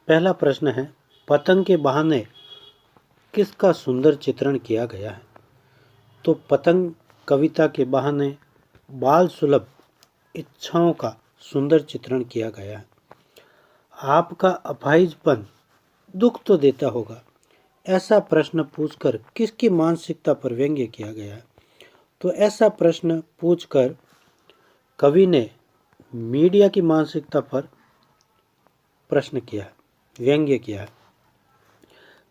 पहला प्रश्न है, पतंग के बहाने किसका सुंदर चित्रण किया गया है? तो पतंग कविता के बहाने बाल सुलभ इच्छाओं का सुंदर चित्रण किया गया है। आपका अपाहिजपन दुख तो देता होगा, ऐसा प्रश्न पूछकर किसकी मानसिकता पर व्यंग्य किया गया है? तो ऐसा प्रश्न पूछकर कवि ने मीडिया की मानसिकता पर प्रश्न किया है, व्यंग्य किया है।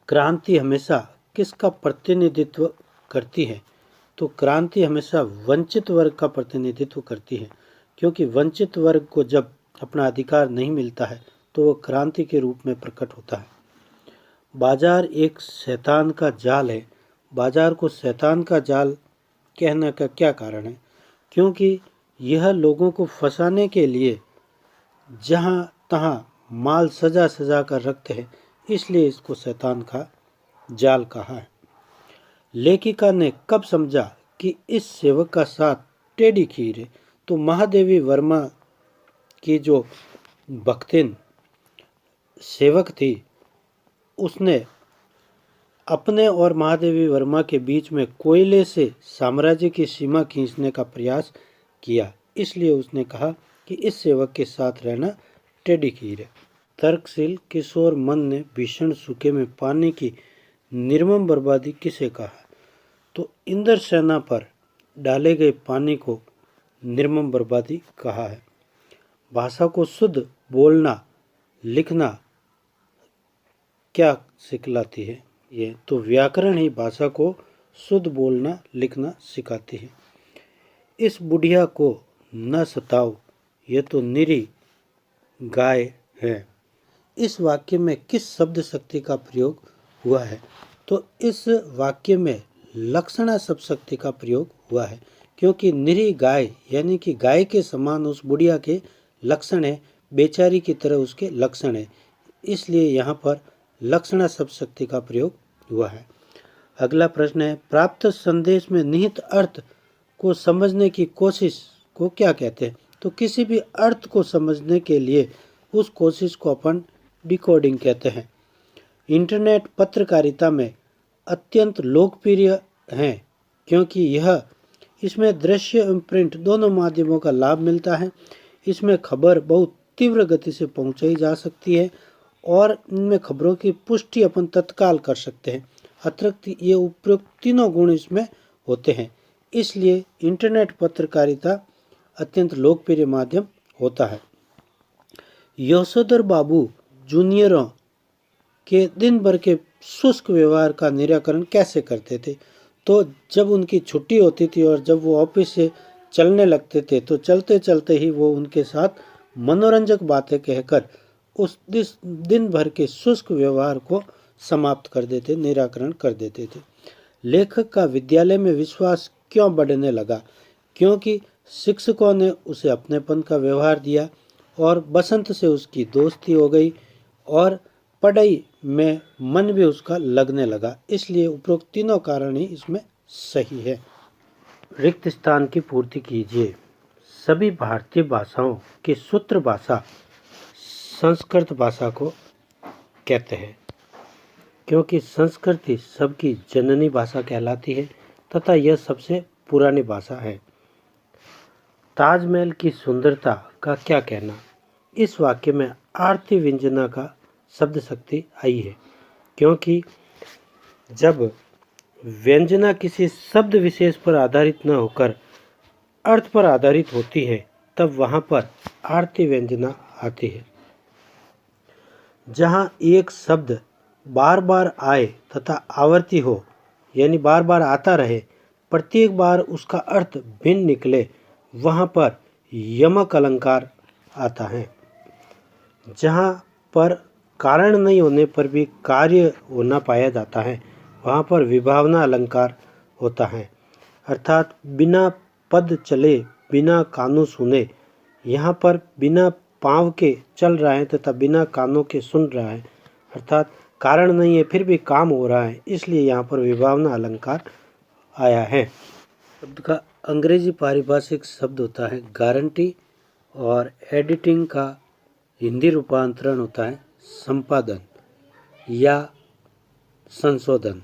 क्रांति हमेशा किसका प्रतिनिधित्व करती है? तो क्रांति हमेशा वंचित वर्ग का प्रतिनिधित्व करती है, क्योंकि वंचित वर्ग को जब अपना अधिकार नहीं मिलता है तो वह क्रांति के रूप में प्रकट होता है। बाजार एक शैतान का जाल है। बाजार को शैतान का जाल कहने का क्या कारण है? क्योंकि यह लोगों को फंसाने के लिए जहां तहां माल सजा सजा कर रखते हैं, इसलिए इसको शैतान का जाल कहा है। लेखिका ने कब समझा कि इस सेवक का साथ टेढ़ी खीर है? तो महादेवी वर्मा की जो भक्तिन सेवक थी, उसने अपने और महादेवी वर्मा के बीच में कोयले से साम्राज्य की सीमा खींचने का प्रयास किया, इसलिए उसने कहा कि इस सेवक के साथ रहना टेढ़ी खीर है। तर्कशील किशोर मन ने भीषण सूखे में पानी की निर्मम बर्बादी किसे कहा? तो इंद्र सेना पर डाले गए पानी को निर्मम बर्बादी कहा है। भाषा को शुद्ध बोलना लिखना क्या सिखलाती है? ये तो व्याकरण ही भाषा को शुद्ध बोलना लिखना सिखाती है। इस बुढ़िया को न सताओ, ये तो निरी गाय है। इस वाक्य में किस शब्द शक्ति का प्रयोग हुआ है? तो इस वाक्य में लक्षणा शब्द शक्ति का प्रयोग हुआ है, क्योंकि निरी गाय यानी कि गाय के समान उस बुढ़िया के लक्षण है, बेचारी की तरह उसके लक्षण है, इसलिए यहाँ पर लक्षणा शब्द शक्ति का प्रयोग हुआ है। अगला प्रश्न है, प्राप्त संदेश में निहित अर्थ को समझने की कोशिश को क्या कहते हैं? तो किसी भी अर्थ को समझने के लिए उस कोशिश को अपन डिकोडिंग कहते हैं। इंटरनेट पत्रकारिता में अत्यंत लोकप्रिय है, क्योंकि इसमें दृश्य एवं प्रिंट दोनों माध्यमों का लाभ मिलता है। इसमें खबर बहुत तीव्र गति से पहुंचाई जा सकती है और इनमें खबरों की पुष्टि अपन तत्काल कर सकते हैं। अतिरिक्त ये उपयुक्त तीनों गुण इसमें होते हैं, इसलिए इंटरनेट पत्रकारिता अत्यंत लोकप्रिय माध्यम होता है। यशोधर बाबू जूनियरों के दिन भर के शुष्क व्यवहार का निराकरण कैसे करते थे? तो जब उनकी छुट्टी होती थी और जब वो ऑफिस से चलने लगते थे, तो चलते चलते ही वो उनके साथ मनोरंजक बातें कहकर उस दिन भर के शुष्क व्यवहार को समाप्त कर देते, निराकरण कर देते थे। लेखक का विद्यालय में विश्वास क्यों बढ़ने लगा? क्योंकि शिक्षकों ने उसे अपनेपन का व्यवहार दिया और बसंत से उसकी दोस्ती हो गई और पढ़ाई में मन भी उसका लगने लगा, इसलिए उपरोक्त तीनों कारण ही इसमें सही है। रिक्त स्थान की पूर्ति कीजिए। सभी भारतीय भाषाओं की सूत्र भाषा संस्कृत भाषा को कहते हैं, क्योंकि संस्कृत ही सबकी जननी भाषा कहलाती है तथा यह सबसे पुरानी भाषा है। ताजमहल की सुंदरता का क्या कहना? इस वाक्य में आरती व्यंजना का शब्द शक्ति आई है, क्योंकि जब व्यंजना किसी शब्द विशेष पर आधारित न होकर अर्थ पर आधारित होती है, तब वहाँ पर आरती व्यंजना आती है। जहाँ एक शब्द बार बार आए तथा आवर्ती हो, यानी बार बार आता रहे, प्रत्येक बार उसका अर्थ भिन्न निकले, वहाँ पर यमक अलंकार आता है। जहाँ पर कारण नहीं होने पर भी कार्य होना पाया जाता है, वहाँ पर विभावना अलंकार होता है। अर्थात बिना पद चले बिना कानों सुने, यहाँ पर बिना पाँव के चल रहा है तथा बिना कानों के सुन रहा है, अर्थात कारण नहीं है फिर भी काम हो रहा है, इसलिए यहाँ पर विभावना अलंकार आया है। शब्द का अंग्रेजी पारिभाषिक शब्द होता है गारंटी और एडिटिंग का हिंदी रूपांतरण होता है संपादन या संशोधन।